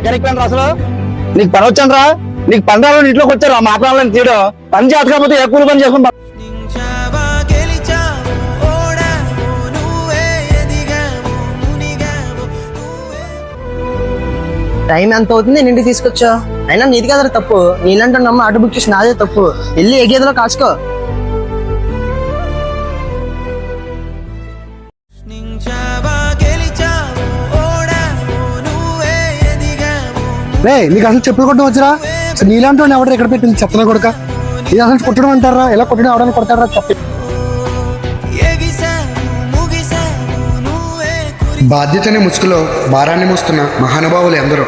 mechanic రా అసలు నీకు పని వచ్చాను రా నీకు పని రావాలని ఇంట్లోకి వచ్చారా మాట్లాడాలని తీయడం పని చేత కాకపోతే ఏ కూలి పని చేసుకుని టైం ఎంత అవుతుంది నేను ఇంటికి తీసుకొచ్చా అయినా నీది కదా తప్పు నీలంటే నమ్మ ఆటో బుక్ చేసి నాదే తప్పు వెళ్ళి ఎగేదిలో కాచుకో నీకు అసలు చెప్పులు కొట్టడం వచ్చరా నీలాంటి వాడిని ఎవడ ఎక్కడ పెట్టింది చెత్తన కొడుక ఇది అసలు కొట్టడం అంటారా ఎలా కొట్టడం అవడానికి కొడతారా తప్ప బాధ్యతని ముసుగులో భారాన్ని మోస్తున్న మహానుభావులు ఎందరో